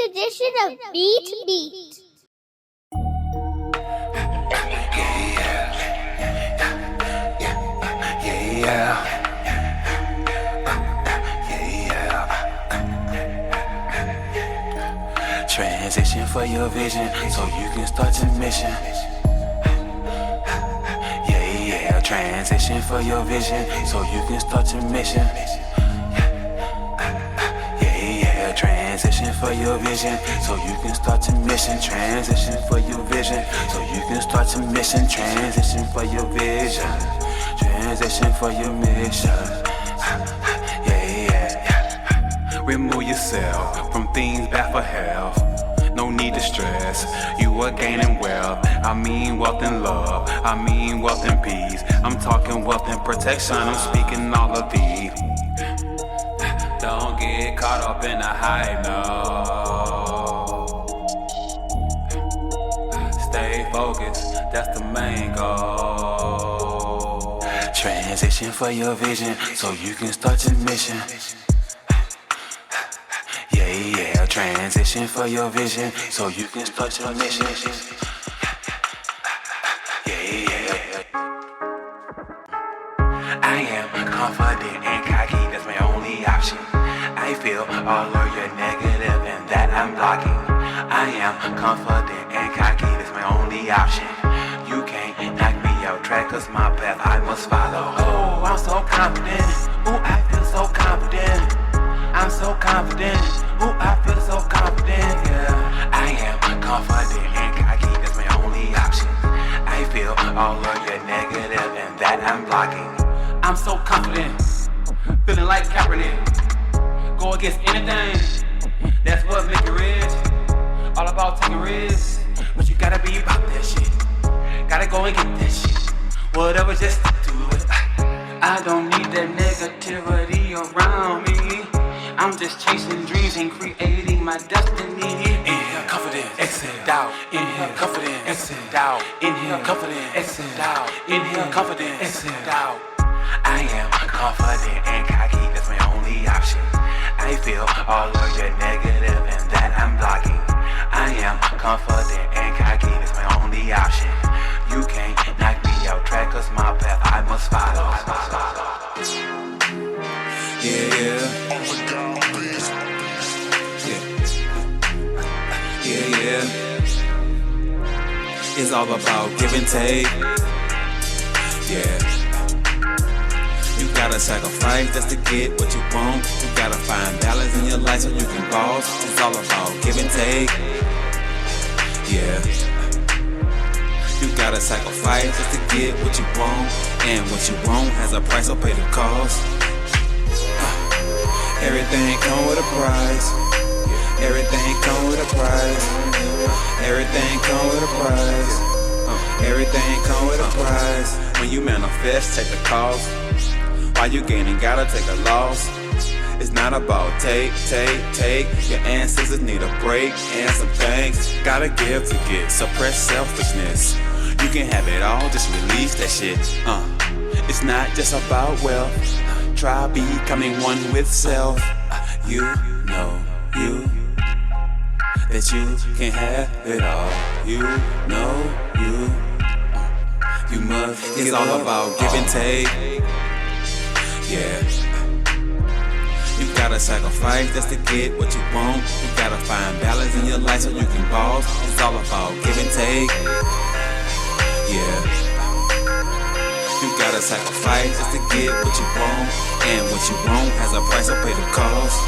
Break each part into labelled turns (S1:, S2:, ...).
S1: edition of Beat.
S2: Transition for your vision, so you can start your mission. Transition for your vision, so you can start your mission. Transition for your vision, so you can start your mission. Transition for your vision, so you can start your mission. Transition for your vision. Transition for your mission. Remove yourself from things bad for health. No need to stress, you are gaining wealth. I mean wealth and love, I mean wealth and peace. I'm talking wealth and protection, I'm speaking all of these. Don't get caught up in the hype, no. Stay focused, that's the main goal. Transition for your vision, so you can start your mission. Transition for your vision, so you can start your mission. I am confident and cocky, that's my only option. I feel all of your negative and that I'm blocking. I am confident and cocky, that's my only option. You can't knock me out track, cause my path I must follow. Oh, I'm so confident, ooh, I feel so confident. I'm so confident, ooh, I feel so confident, yeah. I am confident and cocky, that's my only option. I feel all of your negative and that I'm blocking. I'm so confident, feeling like Kaepernick. Go against anything, that's what make you rich. All about taking risks, but you gotta be about that shit. Gotta go and get that shit, whatever, just stick to it. I don't need that negativity around me. I'm just chasing dreams and creating my destiny. Inhale, confidence, exhale, doubt. Inhale, confidence, exhale, doubt. Inhale, confidence, exhale, doubt. Inhale, confidence, exhale, doubt. I am confident and cocky, that's my only option. I feel all of your negative and that I'm blocking. I am confident and cocky, that's my only option. You can't knock me out track, cause my path I must follow. Yeah. It's all about give and take. Yeah. You gotta sacrifice just to get what you want. You gotta find balance in your life so you can boss. It's all about give and take. Yeah. You gotta sacrifice just to get what you want. And what you want has a price, so pay the cost. Everything come with a price. Everything come with a price. Everything come with a price. Everything come with a price. When you manifest, take the cost. While you gaining, gotta take a loss. It's not about take. Your ancestors need a break and some thanks. Gotta give to get, suppress selfishness. You can have it all, just release that shit. It's not just about wealth. Try becoming one with self. You know you that you can have it all. You know you must. It's all about give and take. Yeah. You gotta sacrifice just to get what you want. You gotta find balance in your life so you can boss. It's all about give and take. Yeah. You gotta sacrifice just to get what you want. And what you want has a price, so pay the cost.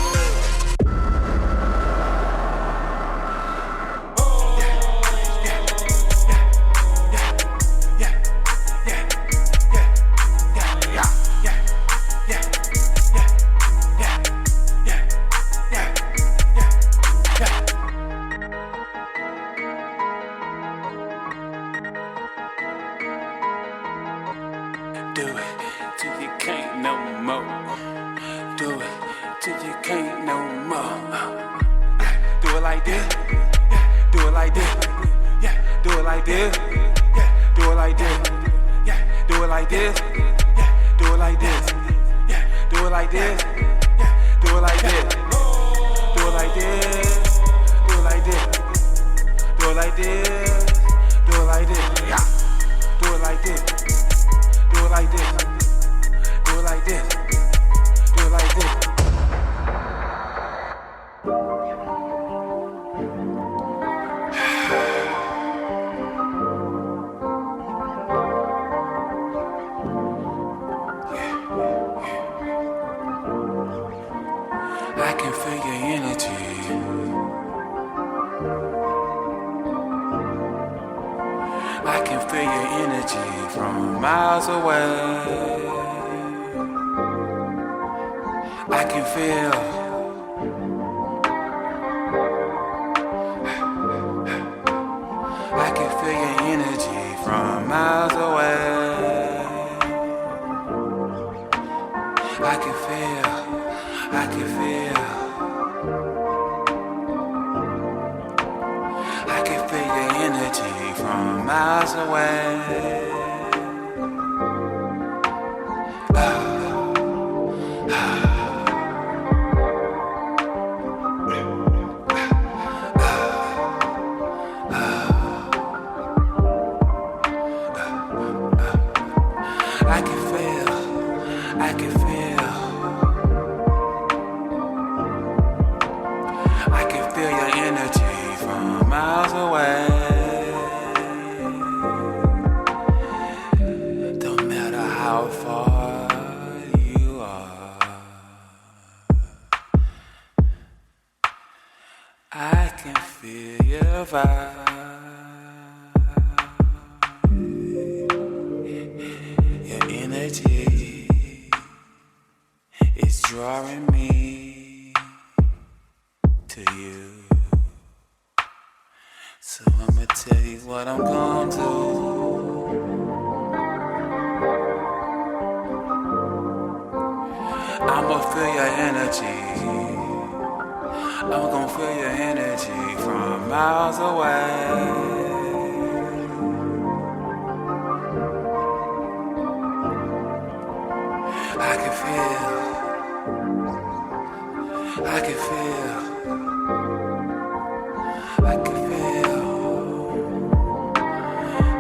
S2: Do it till you can't no more. Do it till you can't no more. Do it like this. Do it like this. Do it like this. Do it like this. Do it like this. Do it like this. Do it like this. Do it like this. Do it like this. Do this. Do it like this. Yeah. Do it like this. Do it like this. Do it like this. Do it like this. I can feel your energy. I can feel your energy from miles away. I can feel. I can feel your energy from miles away. I can feel. I can feel. I can feel your energy from miles away. I can feel. I can feel. I can feel your energy from miles away. Don't matter how far you are, I can feel your vibe. Your energy is drawing me to you. So I'ma tell you what I'm gonna do. I'ma feel your energy. I'm gonna feel your energy from miles away. I can feel. I can feel. I can feel.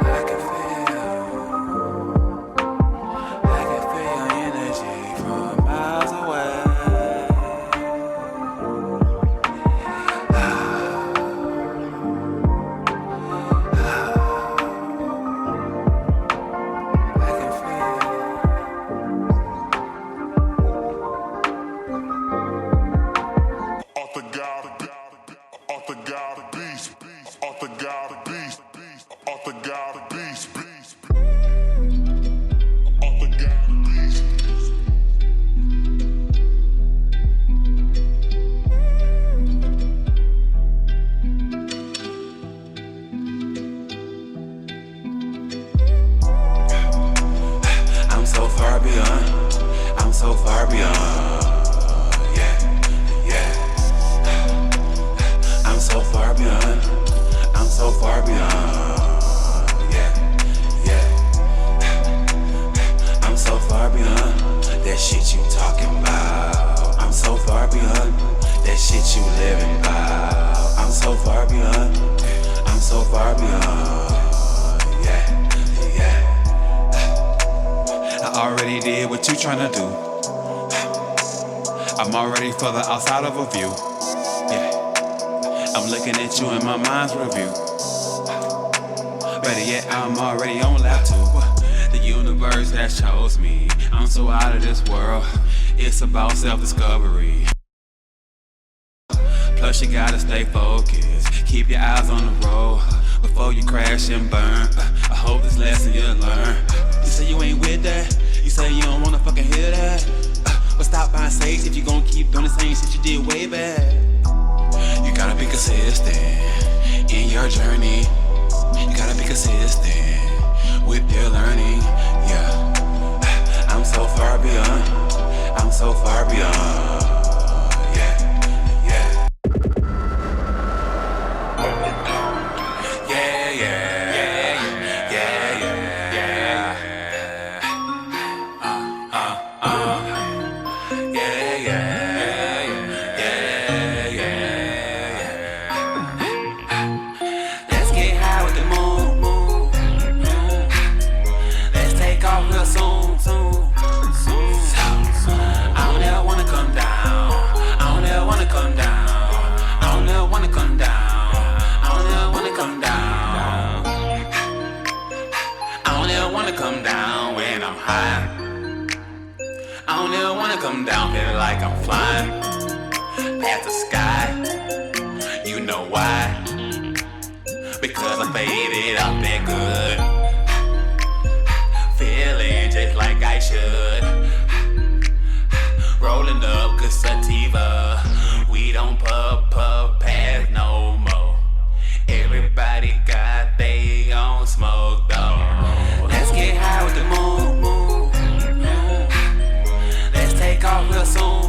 S2: I can feel. I can feel your energy from miles away. I can feel. I'm so far beyond. I'm so far beyond. Yeah, yeah. I'm so far beyond. I'm so far beyond. Yeah, yeah. I'm so far beyond that shit you talking about. I'm so far beyond that shit you living by. I'm so far beyond. I'm so far beyond. Yeah, yeah. I already did what you tryna do. I'm already further outside of a view. Yeah, I'm looking at you in my mind's review. Better yet, I'm already on lap 2. The universe has chose me. I'm so out of this world. It's about self-discovery. Plus you gotta stay focused. Keep your eyes on the road before you crash and burn. I hope this lesson you'll learn. You say you ain't with that. You say you don't wanna fucking hear that. But stop by sage if you gon' keep doing the same shit you did way back. You gotta be consistent in your journey. You gotta be consistent with your learning. Yeah, I'm so far beyond. I'm so far beyond. Yeah, yeah. Yeah, yeah, yeah, yeah, yeah, yeah. Yeah, yeah, yeah, yeah, yeah. Let's get come down, feeling like I'm flying past the sky. You know why? Because I faded up that good, feeling just like I should. Rolling up good sativa, we don't puff past no more. Everybody got they own smoke though. Let's get high with the moon. Let's take off real soon.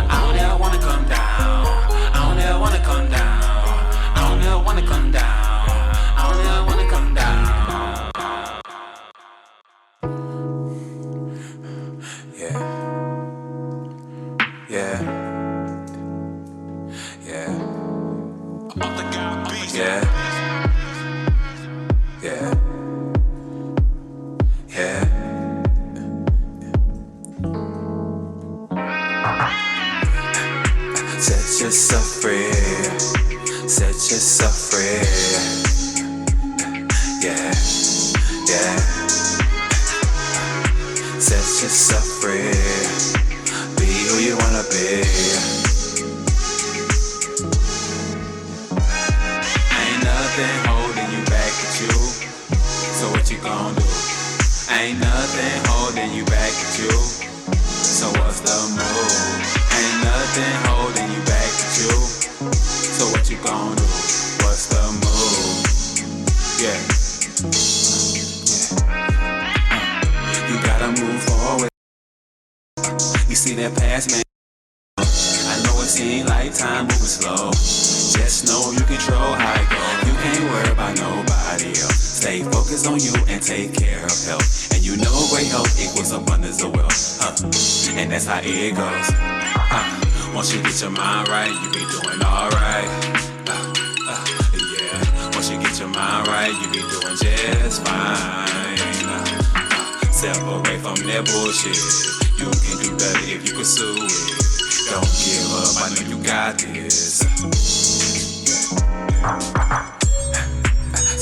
S2: I don't ever wanna come down. I don't ever wanna come down. I don't ever wanna come down. I don't ever wanna come down. Yeah. Yeah. Yeah. Yeah. Yeah. Yeah. Set yourself free. Set yourself free. Yeah. Yeah. Set yourself free. Be who you wanna be. Ain't nothing holding you back at you. So what you gon' do? Ain't nothing holding you back at you. So what's the move? Ain't nothing holding you back at you. So what you gon' do? What's the move? Yeah. You gotta move forward. You see that past man? I know it seems like time moving slow. Just know you control how it goes. You can't worry about nobody else. Stay focused on you and take care of health. And you know great health equals abundance of wealth. And that's how it goes. Once you get your mind right, you be doing alright. Yeah. Once you get your mind right, you be doing just fine. Separate from that bullshit. You can do better if you pursue it. Don't give up, I know you got this.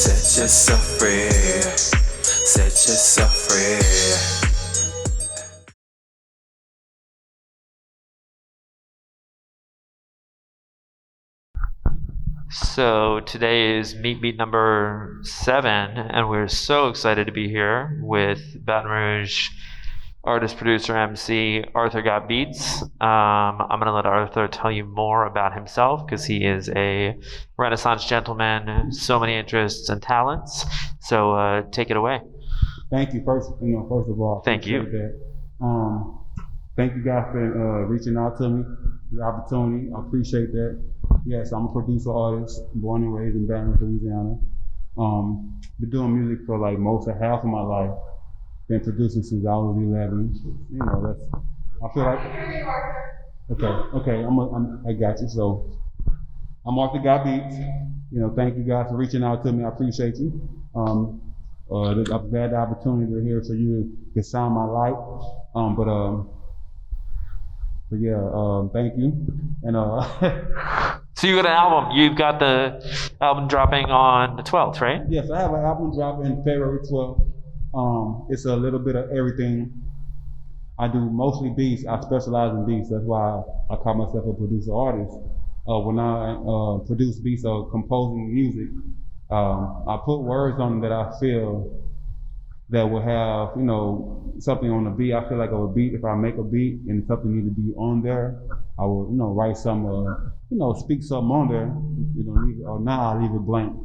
S2: Set yourself free. Set yourself free.
S3: So today is Meet Beat number 7, and we're so excited to be here with Baton Rouge artist, producer, MC, Arthur Got Beats. I'm going to let Arthur tell you more about himself because he is a Renaissance gentleman, so many interests and talents. So take it away.
S4: Thank you. First of all,
S3: thank you.
S4: Thank you guys for reaching out to me, the opportunity. I appreciate that. Yes, I'm a producer artist, born and raised in Baton Rouge, Louisiana. Been doing music for like most of half of my life. Been producing since I was 11. You know, I feel like. Okay. I got you. So, I'm Arthur Got Beats. Thank you guys for reaching out to me. I appreciate you. I've had the opportunity to hear so you can sound my light. Thank you. And
S3: So you got an album. You've got the album dropping on the 12th, right?
S4: Yes, I have an album dropping February 12th. It's a little bit of everything. I do mostly beats. I specialize in beats. That's why I call myself a producer artist. When I produce beats or composing music, I put words on them that I feel that will have, something on the beat. I feel like a beat, if I make a beat and something need to be on there, I will, write some, speak something on there, or now I leave it blank.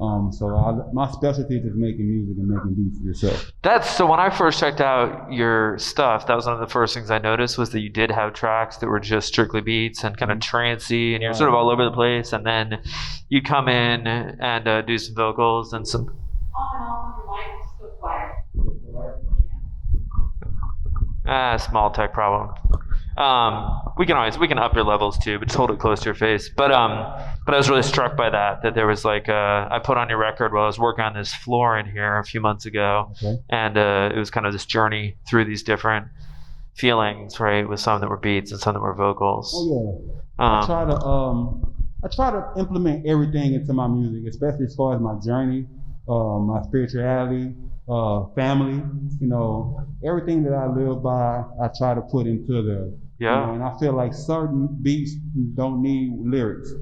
S4: My specialty is making music and making beats yourself.
S3: So when I first checked out your stuff, that was one of the first things I noticed was that you did have tracks that were just strictly beats and kind of trancey, and you're sort of all over the place, and then you come in and do some vocals and some.
S5: On and off your mic, still quiet.
S3: Small tech problem. We can up your levels too, but just hold it close to your face. But I was really struck by that there was I put on your record while I was working on this floor in here a few months ago, and it was kind of this journey through these different feelings, right? With some that were beats and some that were vocals.
S4: Oh yeah. I try to implement everything into my music, especially as far as my journey my spirituality, family, everything that I live by, I try to put into the,
S3: Yeah.
S4: and I feel like certain beats don't need lyrics.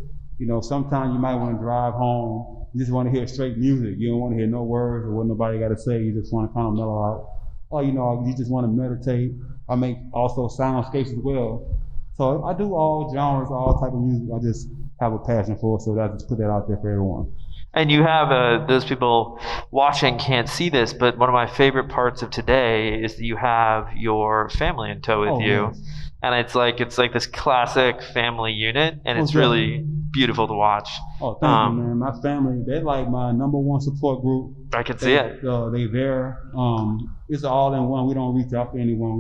S4: Sometimes you might want to drive home, you just want to hear straight music. You don't want to hear no words or what nobody got to say. You just want to kind of mellow out. Or, you just want to meditate. I make also soundscapes as well. So I do all genres, all type of music. I just have a passion for it, so I just put that out there for everyone.
S3: And you have those people watching can't see this, but one of my favorite parts of today is that you have your family in tow with you.
S4: Yes.
S3: And it's like this classic family unit, and it's
S4: Definitely.
S3: really beautiful to watch.
S4: Oh, thank you, man. My family, they're like my number one support group.
S3: I can see it.
S4: They there. It's all in one. We don't reach out to anyone.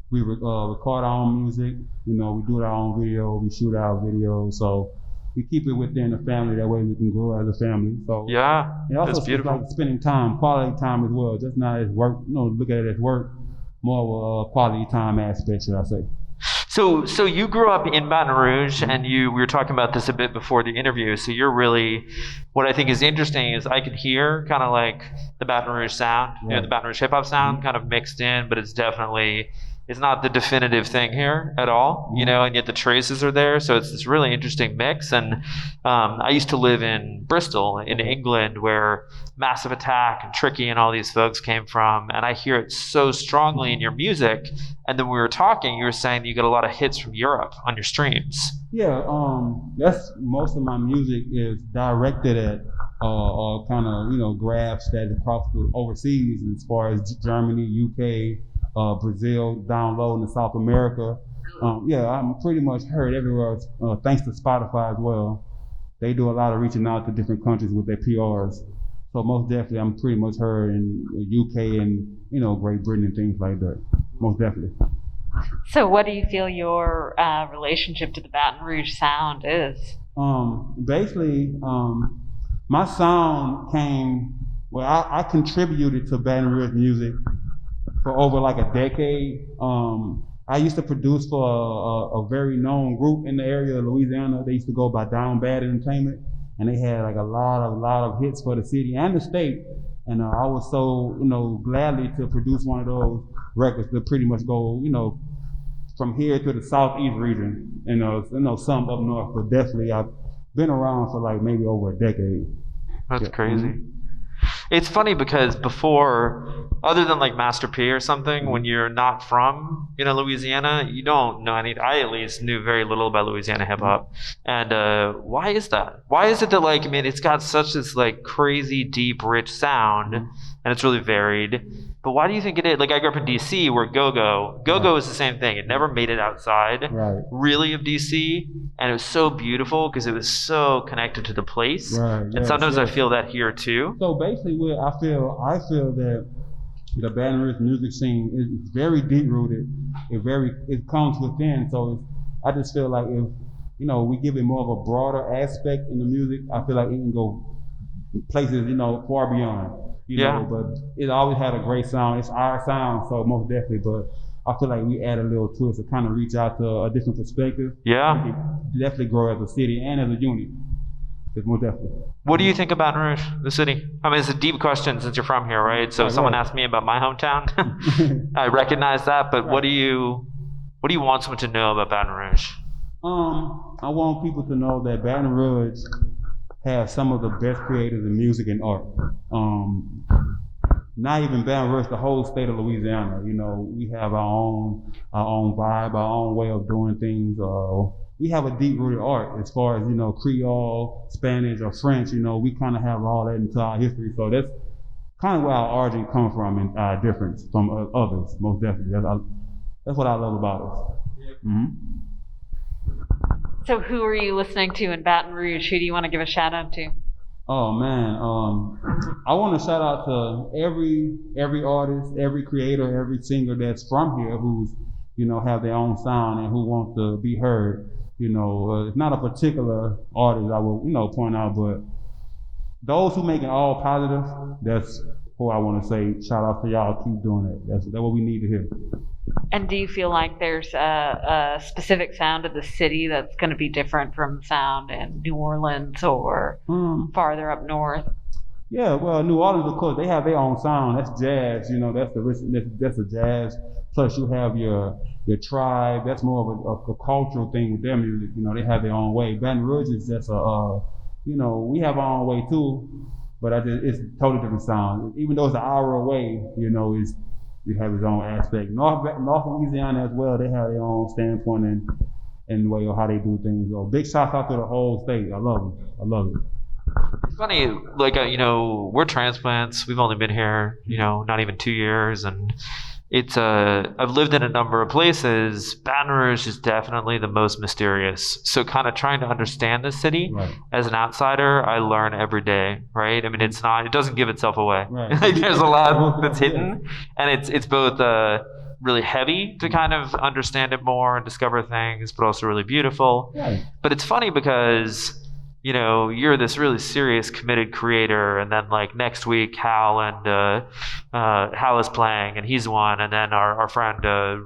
S4: We record our own music. We do our own video. We shoot our videos. So we keep it within the family. That way we can grow as a family. So
S3: Yeah,
S4: and also
S3: that's
S4: it's
S3: beautiful.
S4: like spending time, quality time as well. Just not as work. Look at it as work. More of a quality time aspect, should I say?
S3: So you grew up in Baton Rouge, and we were talking about this a bit before the interview. So you're really, what I think is interesting is I could hear kind of like the Baton Rouge sound,
S4: Right.
S3: the Baton Rouge hip hop sound, kind of mixed in, but it's not the definitive thing here at all, and yet the traces are there. So it's this really interesting mix. And I used to live in Bristol, in England, where Massive Attack and Tricky and all these folks came from, and I hear it so strongly in your music. And then we were talking, you were saying that you get a lot of hits from Europe on your streams.
S4: Yeah, that's most of my music is directed at kind of grabs that across the overseas, as far as Germany, UK, Brazil, down low in South America. I'm pretty much heard everywhere, thanks to Spotify as well. They do a lot of reaching out to different countries with their PRs. So most definitely, I'm pretty much heard in UK and Great Britain and things like that. Most definitely.
S5: So what do you feel your relationship to the Baton Rouge sound is?
S4: Basically, my sound came. Well, I contributed to Baton Rouge music for over like a decade. I used to produce for a very known group in the area of Louisiana. They used to go by Down Bad Entertainment, and they had like a lot of hits for the city and the state. And I was so gladly to produce one of those records to pretty much go from here to the southeast region. Some up north, but definitely I've been around for like maybe over a decade.
S3: That's crazy.
S4: Mm-hmm.
S3: It's funny because before, other than like Master P or something, when you're not from Louisiana, you don't know any. I at least knew very little about Louisiana hip hop. And why is that? Why is it that it's got such this like crazy deep rich sound, and it's really varied. But why do you think it is? Like I grew up in DC, where Go-Go is the same thing. It never made it outside really of DC, and it was so beautiful because it was so connected to the place.
S4: Right.
S3: And
S4: Yes,
S3: sometimes
S4: yes.
S3: I feel that here too.
S4: So basically, I feel that the Baton Rouge music scene is very deep rooted. It comes within. So I just feel like if we give it more of a broader aspect in the music, I feel like it can go places far beyond. But it always had a great sound. It's our sound, so most definitely. But I feel like we add a little to it to kind of reach out to a different perspective.
S3: Yeah.
S4: We can definitely grow as a city and as a unit. It's most definitely.
S3: What do you think of Baton Rouge, the city? I mean, it's a deep question since you're from here, right? So if someone asked me about my hometown, I recognize that. But what do you want someone to know about Baton Rouge?
S4: I want people to know that Baton Rouge has some of the best creators in music and art. Not even Baton Rouge, the whole state of Louisiana. We have our own vibe, our own way of doing things. We have a deep-rooted art as far as Creole, Spanish, or French. We kind of have all that into our history. So that's kind of where our origin comes from and our difference from others. Most definitely, that's what I love about us. Mm-hmm.
S5: So who are you listening to in Baton Rouge? Who do you want to give a shout out to?
S4: Oh man, I want to shout out to every artist, every creator, every singer that's from here who's have their own sound and who want to be heard. It's not a particular artist I will point out, but those who make it all positive, that's who I want to say shout out to y'all. Keep doing it. That's what we need to hear.
S5: And do you feel like there's a specific sound of the city that's going to be different from sound in New Orleans or farther up north?
S4: Yeah, well, New Orleans, of course, they have their own sound. That's jazz, that's that's a jazz. Plus, you have your tribe. That's more of a cultural thing with their music. They have their own way. Baton Rouge is just we have our own way too, but it's a totally different sound. Even though it's an hour away, it have its own aspect. North Louisiana as well. They have their own standpoint and the way of how they do things. So big shout out to the whole state. I love it. I love it.
S3: It's funny, like, we're transplants. We've only been here, not even 2 years. And I've lived in a number of places. Baton Rouge is definitely the most mysterious. So kind of trying to understand the city as an outsider, I learn every day, right? I mean, it doesn't give itself away.
S4: Right.
S3: Like, there's a lot that's hidden. And it's both, really heavy to kind of understand it more and discover things, but also really beautiful.
S4: Right.
S3: But it's funny because you're this really serious, committed creator, and then like next week, Hal is playing, and he's one, and then our friend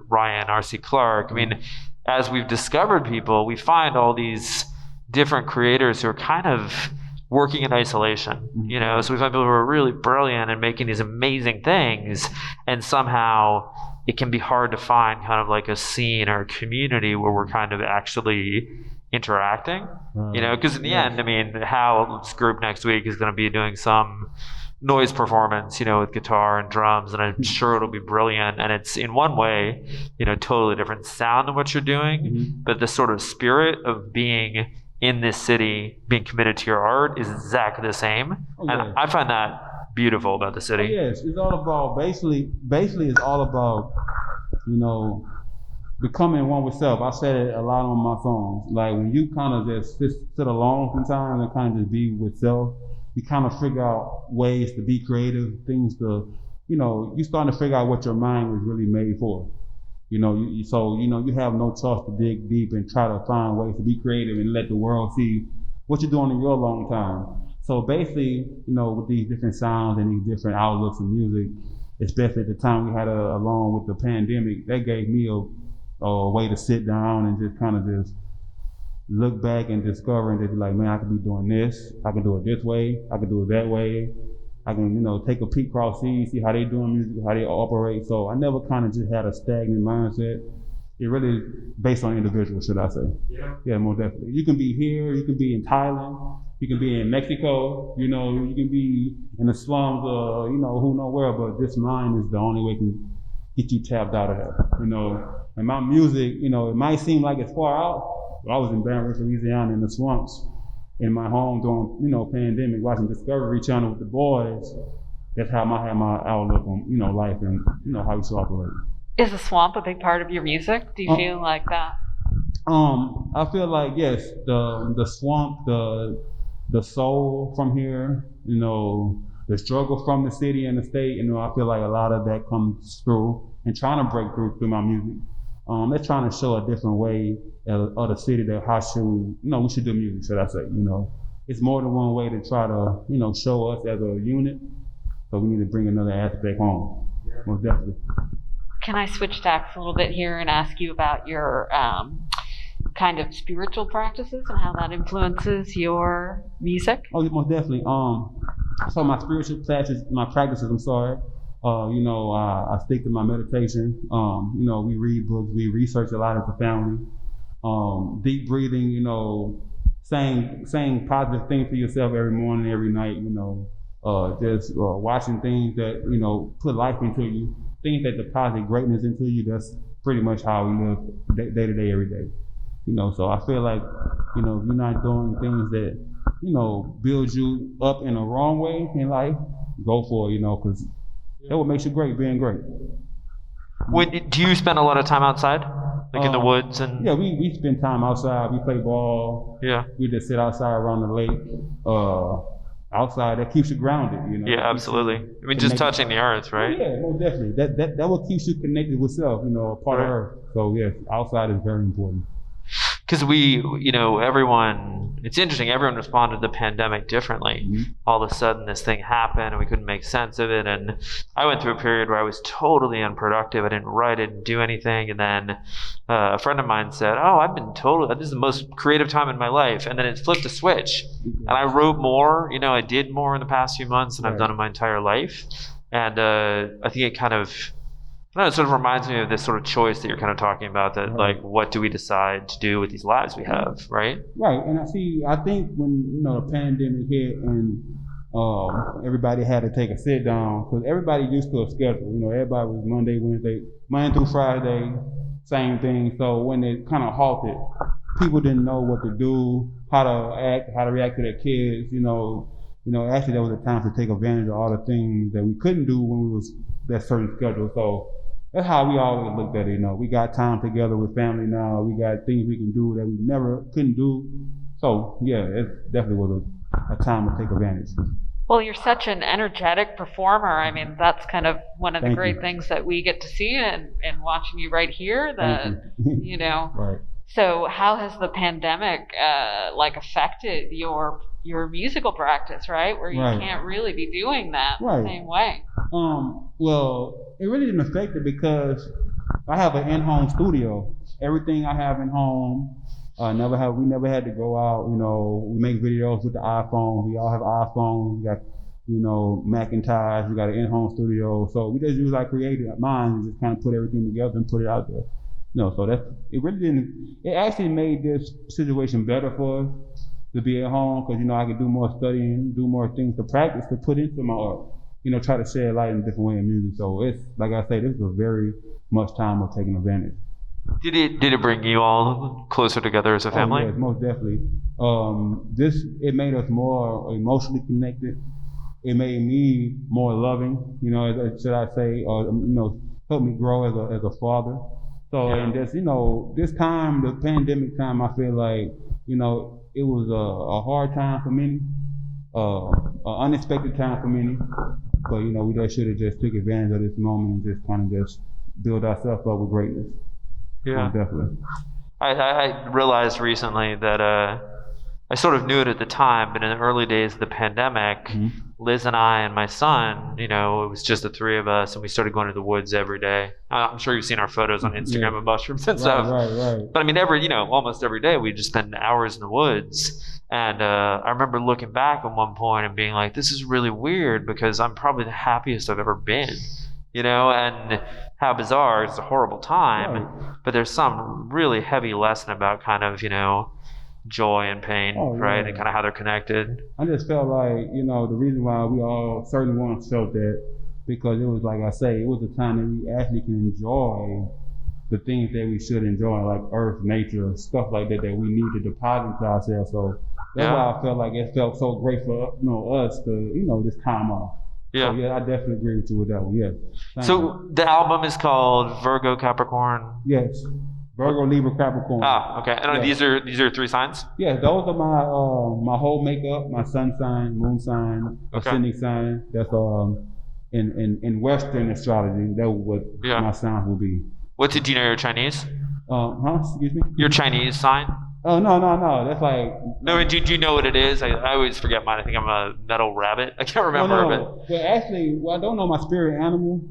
S3: Ryan R.C. Clark. I mean, as we've discovered people, we find all these different creators who are kind of working in isolation. So we find people who are really brilliant and making these amazing things, and somehow it can be hard to find kind of like a scene or a community where we're kind of actually interacting, because in the end, I mean, Hal's group next week is going to be doing some noise performance, with guitar and drums, and I'm sure it'll be brilliant. And it's in one way, totally different sound than what you're doing, but the sort of spirit of being in this city, being committed to your art is exactly the same. And I find that beautiful about the city.
S4: Yes, it's all about basically it's all about, becoming one with self. I said it a lot on my songs. Like when you kind of just sit alone sometimes and kind of just be with self, you kind of figure out ways to be creative, things to, you starting to figure out what your mind was really made for. You have no choice to dig deep and try to find ways to be creative and let the world see what you're doing in your long time. So basically, with these different sounds and these different outlooks of music, especially at the time we had along with the pandemic, that gave me a way to sit down and just kind of just look back and discover and just be like, man, I could be doing this. I can do it this way. I can do it that way. I can, take a peek across seas, see how they doing music, how they operate. So I never kind of just had a stagnant mindset. It really is based on individuals, should I say. Yeah, most definitely. You can be here, you can be in Thailand, you can be in Mexico, you can be in the slums of, who know where, but this mind is the only way can get you tapped out of that, And my music, it might seem like it's far out. I was in Baton Rouge, Louisiana, in the swamps, in my home during, pandemic, watching Discovery Channel with the boys. That's how I had my outlook on, life and, how we should operate.
S5: Is the swamp a big part of your music? Do you feel like that?
S4: I feel like, yes, the swamp, the soul from here, the struggle from the city and the state, I feel like a lot of that comes through and trying to break through my music. They're trying to show a different way of the city that how should, we should do music, should I say, It's more than one way to try to, show us as a unit. So we need to bring another aspect home, most definitely.
S5: Can I switch tacks a little bit here and ask you about your kind of spiritual practices and how that influences your music?
S4: Oh, most definitely. So my spiritual practices, I stick to my meditation. We read books, we research a lot as a family. Deep breathing, saying positive things to yourself every morning, every night, just watching things that, put life into you, things that deposit greatness into you. That's pretty much how we live day to day, every day. So I feel like, if you're not doing things that, build you up in a wrong way in life, go for it, because that what makes you great, being great.
S3: Do you spend a lot of time outside, like in the woods? And
S4: yeah, we spend time outside. We play ball.
S3: Yeah,
S4: we just sit outside around the lake. Outside, that keeps you grounded.
S3: Yeah, absolutely. I mean, just touching the earth, right?
S4: Yeah, most definitely. That what keeps you connected with self. A part of earth. So yes, outside is very important.
S3: because everyone, it's interesting, everyone responded to the pandemic differently.
S4: Mm-hmm.
S3: All of a sudden this thing happened and we couldn't make sense of it. And I went through a period where I was totally unproductive. I didn't write, I didn't do anything. And then a friend of mine said, this is the most creative time in my life. And then it flipped a switch. And I wrote more, I did more in the past few months than I've done in my entire life. And I think it kind of, it sort of reminds me of this sort of choice that you're kind of talking about, that like, what do we decide to do with these lives we have, right?
S4: Right, and I think when, the pandemic hit and everybody had to take a sit down, because everybody used to a schedule, everybody was Monday through Friday, same thing. So when it kind of halted, people didn't know what to do, how to act, how to react to their kids, actually there was a time to take advantage of all the things that we couldn't do when we was that certain schedule. So that's how we always looked at it. We got time together with family now. We got things we can do that we never couldn't do. So yeah, it definitely was a time to take advantage.
S5: Well, you're such an energetic performer. I mean, that's kind of one of the great
S4: you.
S5: things that we get to see and watching you right here. That
S4: Right.
S5: So how has the pandemic affected your musical practice, right? Where you can't really be doing that the same way.
S4: Well, it really didn't affect it because I have an in-home studio. Everything I have in home. We never had to go out. We make videos with the iPhone. We all have iPhones. We got Macintosh. We got an in-home studio. So we just use our creative minds and just kind of put everything together and put it out there. So it really didn't. It actually made this situation better for us to be at home because I could do more studying, do more things to practice, to put into my art. Try to shed light in a different way in music. So it's like I say, this is a very much time of taking advantage.
S3: Did it bring you all closer together as a family?
S4: Yes, most definitely. It made us more emotionally connected. It made me more loving. Should I say, helped me grow as a father. So and just this time, the pandemic time, I feel like it was a hard time for many, an unexpected time for many. But we just should have just took advantage of this moment and just kind of build ourselves up with greatness.
S3: Yeah,
S4: definitely.
S3: I realized recently that I sort of knew it at the time, but in the early days of the pandemic, Liz and I and my son, it was just the three of us, and we started going to the woods every day. I'm sure you've seen our photos on Instagram of mushrooms and stuff.
S4: Right.
S3: But I mean, almost every day we just spend hours in the woods. And I remember looking back at one point and being like, this is really weird because I'm probably the happiest I've ever been, and how bizarre. It's a horrible time, but there's some really heavy lesson about kind of, joy and pain, right? And kind of how they're connected.
S4: I just felt like, the reason why we all certain ones felt that, because it was like I say, it was a time that we actually can enjoy the things that we should enjoy, like earth, nature, stuff like that we need to deposit into ourselves. So that's why I felt like it felt so great for us to, this time off.
S3: Yeah.
S4: So, I definitely agree with you with that one. Yes.
S3: So the album is called Virgo Capricorn.
S4: Yes. Virgo, Libra, Capricorn.
S3: Okay. And these are three signs?
S4: Yeah, those are my whole makeup, my sun sign, moon sign, ascending sign. That's in Western astrology, that's what my sign will be.
S3: Do you know your Chinese?
S4: Excuse me?
S3: Your Chinese sign?
S4: Oh, no. That's like...
S3: No, do you know what it is? I always forget mine. I think I'm a metal rabbit. I can't remember.
S4: No. But actually, I don't know my spirit animal,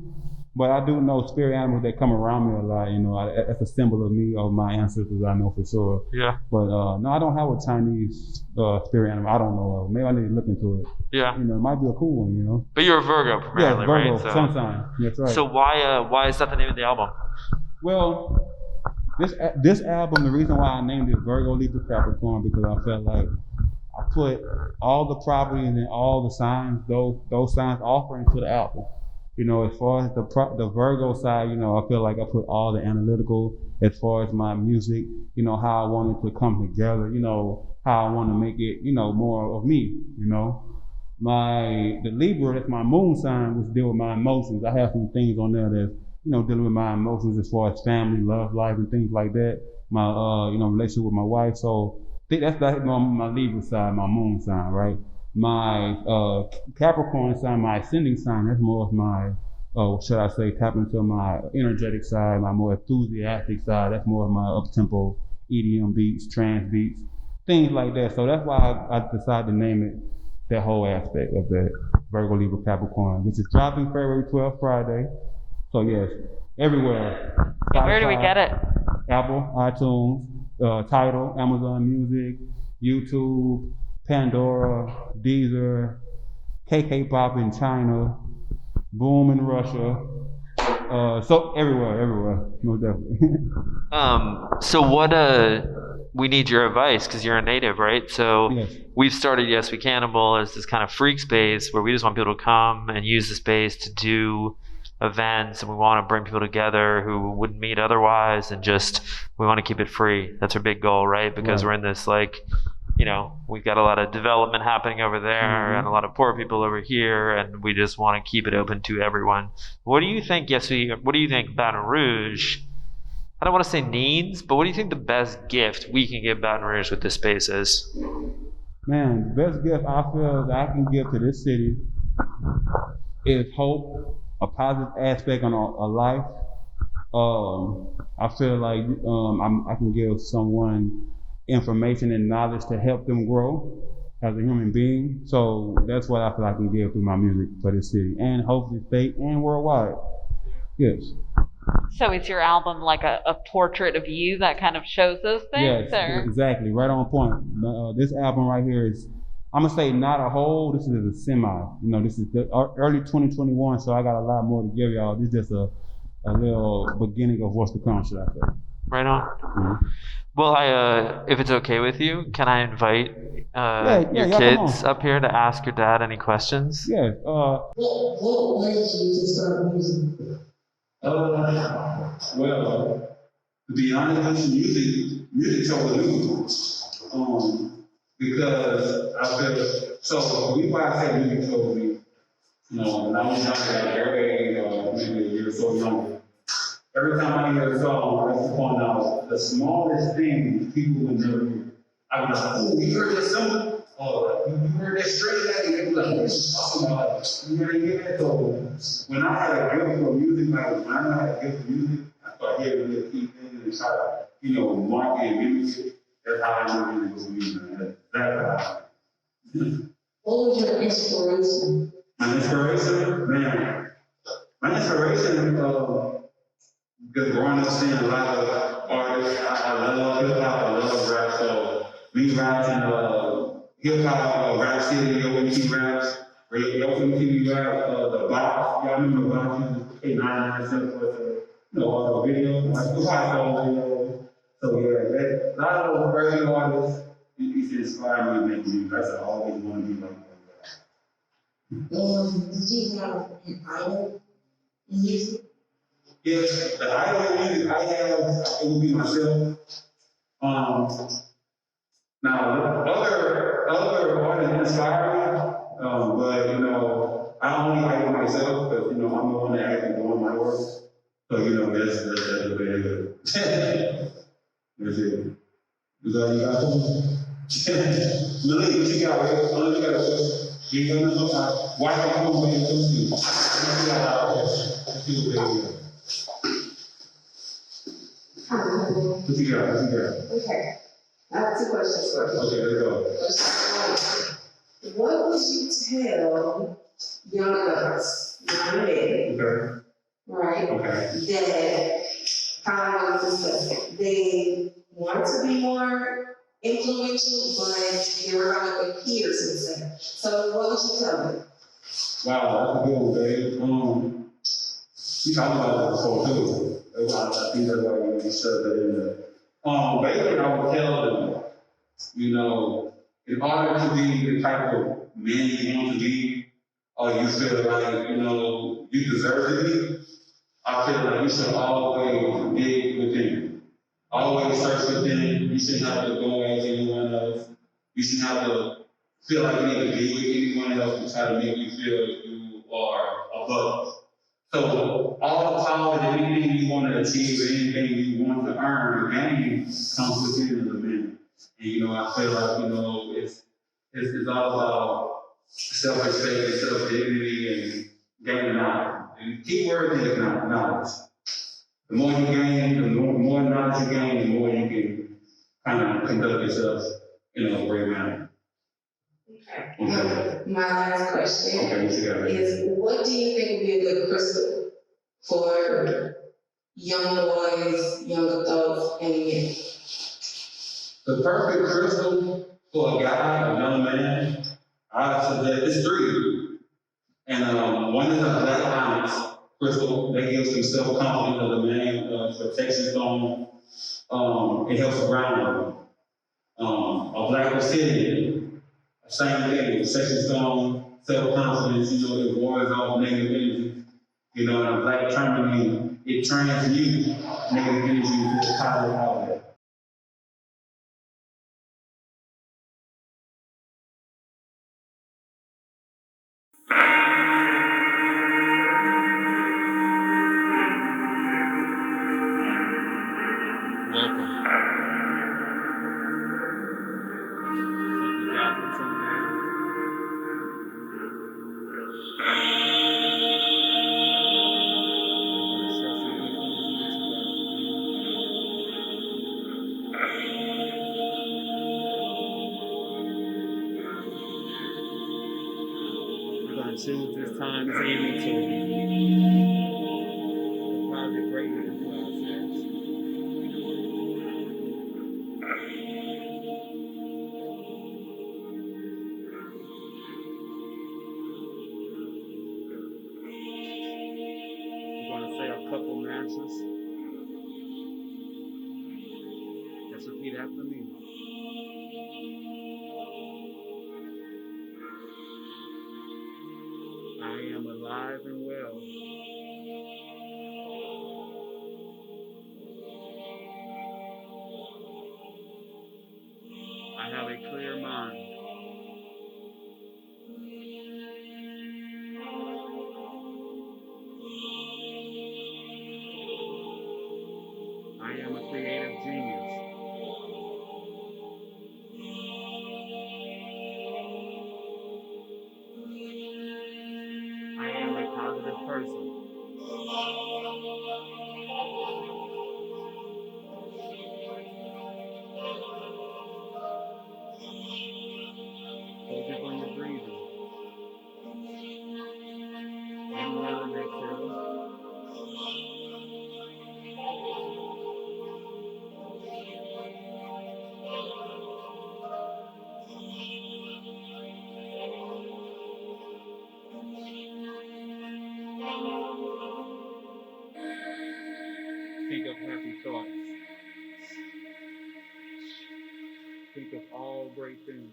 S4: but I do know spirit animals that come around me a lot. That's a symbol of me, of my ancestors, I know for sure.
S3: Yeah.
S4: But no, I don't have a Chinese spirit animal. I don't know. Maybe I need to look into it.
S3: Yeah.
S4: It might be a cool one,
S3: But you're a Virgo primarily,
S4: Virgo,
S3: right?
S4: sun sign. That's right.
S3: So why is that the name of the album?
S4: Well, this album, the reason why I named it Virgo, Libra, Capricorn, because I felt like I put all the properties and all the signs, those signs offering to the album. As far as the Virgo side, I feel like I put all the analytical as far as my music, how I want it to come together, how I want to make it, more of me, The Libra, that's my moon sign, which deal with my emotions. I have some things on there that's, dealing with my emotions as far as family, love, life, and things like that. My, relationship with my wife. So that's my Libra side, my moon sign, right? My Capricorn sign, my ascending sign, that's more of my, should I say, tap into my energetic side, my more enthusiastic side. That's more of my up-tempo, EDM beats, trance beats, things like that. So that's why I decided to name it that whole aspect of that Virgo Libra Capricorn, which is dropping February 12th, Friday. So yes, everywhere.
S5: And where do we get it?
S4: Apple, iTunes, Tidal, Amazon Music, YouTube, Pandora, Deezer, KK Pop in China, Boom in Russia. So everywhere, most definitely.
S3: So what we need your advice because you're a native, right? So
S4: Yes.
S3: we've started Yes We Cannibal as this kind of freak space where we just want people to come and use the space to do events, and we want to bring people together who wouldn't meet otherwise, and just we want to keep it free. That's our big goal, right? Because we're in this we've got a lot of development happening over there and a lot of poor people over here, and we just want to keep it open to everyone. What do you think? What do you think Baton Rouge? I don't want to say needs, but what do you think the best gift we can give Baton Rouge with this space is?
S4: Man, the best gift I feel that I can give to this city is hope, a positive aspect on a life. I feel like I can give someone information and knowledge to help them grow as a human being. So that's what I feel I can give through my music for this city and hopefully state and worldwide. Yes.
S5: So is your album like a portrait of you that kind of shows those things?
S4: Yes, exactly. Right on point. This album right here is, I'm going to say not a whole, this is a semi. This is the early 2021, so I got a lot more to give y'all. This is just a little beginning of what's to come, should I say.
S3: Right on.
S4: Mm-hmm.
S3: Well, if it's okay with you, can I invite your kids up here to ask your dad any questions?
S4: Yes.
S6: What led you to start music?
S4: Well, to be honest with you, music told me. Because I feel, so the reason why I say music told me, when I was younger, at a very maybe a year or so younger, every time I hear a song, I used to point out the smallest thing people would never hear. I was like, oh, you heard that song? Or you heard that straight leg? They be like, what are you talking about? You gotta hear that. So when I had a gift for music, like when I had a gift for music, I started hearing little key things and try to, mark it and mimic it. That's how I knew music was music. That's how.
S6: What was your inspiration?
S4: My inspiration, man. My inspiration, because growing up seeing a lot of artists, I love hip hop, I love rap. So me rapping hip hop, Rap City, OMT raps, OMT rap, the box. Y'all remember the box? You pay 99 cents for the video, like the hot video. So yeah, a lot of those early artists, it inspired me to make music. I always want to be like that.
S6: Did you have an idol in music?
S4: Yes, the idol in music I have, it would be myself. Now, other artists inspire me, but I only idol myself because I'm the one that actually doing my work. So that's the way it is. That's it. Is that you got something? Lily, what you got? Lily, you got a question? You got nothing? Why don't you come away and come to you? Let's see what they do. What you got?
S6: Okay. I have two questions for you.
S4: Okay, let's go.
S6: Question one. What would you tell young adults, young men,
S4: Okay.
S6: right?
S4: Okay.
S6: That kind of like discussing. They want to be more influential, but they're around their peers and stuff. So what would you tell them?
S4: Wow, that's a good one, babe. You talked about that before too. I think that's why you said that in there. Basically, I would tell them, in order to be the type of man you want to be, or you feel like, you deserve to be, I feel like you should always dig within. Always search within. You shouldn't have to go at anyone else. You shouldn't have to feel like you need to be with anyone else to try to make you feel you are above. So all the power and anything you want to achieve, anything you want to earn or gain comes within the man. And I feel like it's all about self-respect and self-dignity and gaining knowledge. And key word is knowledge. The more you gain, the more knowledge you gain, the more you can kind of conduct yourself in a great manner.
S6: Okay. My last question
S4: Okay, what you got?
S6: is, what do you think would be a good crystal for young boys, young adults, and men?
S4: The perfect crystal for a guy, a young man, I suggest it's three. And one is a black onyx crystal that gives him self-confidence as a man, protection stone. It helps ground him. A black obsidian, same thing, protection stone, self-confidence, it wards off negative energy. And a black tourmaline, it transmutes negative energy into a positive outlet.
S3: Welcome. Thank you, God, for tuning in. We're going to choose this time this evening to deposit greatness into ourselves. We're going to say a couple mantras. Let's repeat after me. I am alive and well. I have a clear mind. I am a creative genius. I am a positive person. Focus on your breathing. Inhale and exhale. Think of happy thoughts. Think of all great things.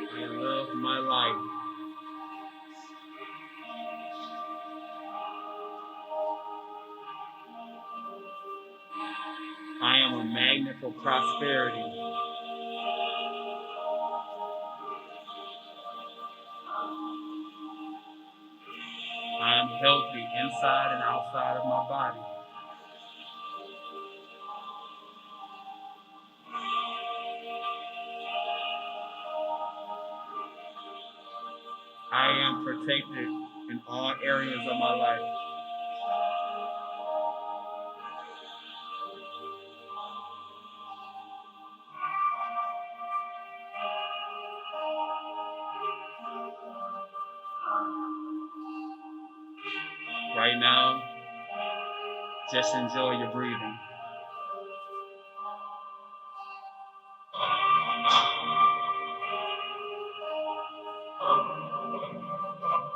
S3: I love my life. I am a magnet for prosperity. I am healthy inside and outside of my body. I am protected in all areas of my life. Right now, just enjoy your breathing.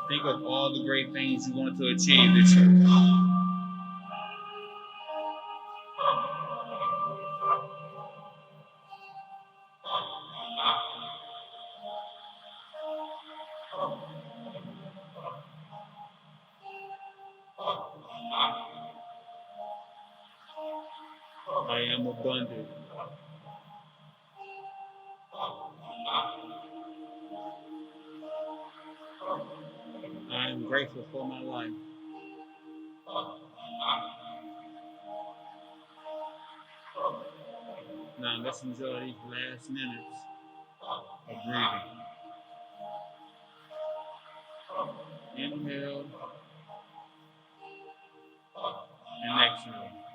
S3: Think of all the great things you want to achieve this year. I am abundant. I am grateful for my life. Now let's enjoy these last minutes
S4: of breathing. Inhale and exhale.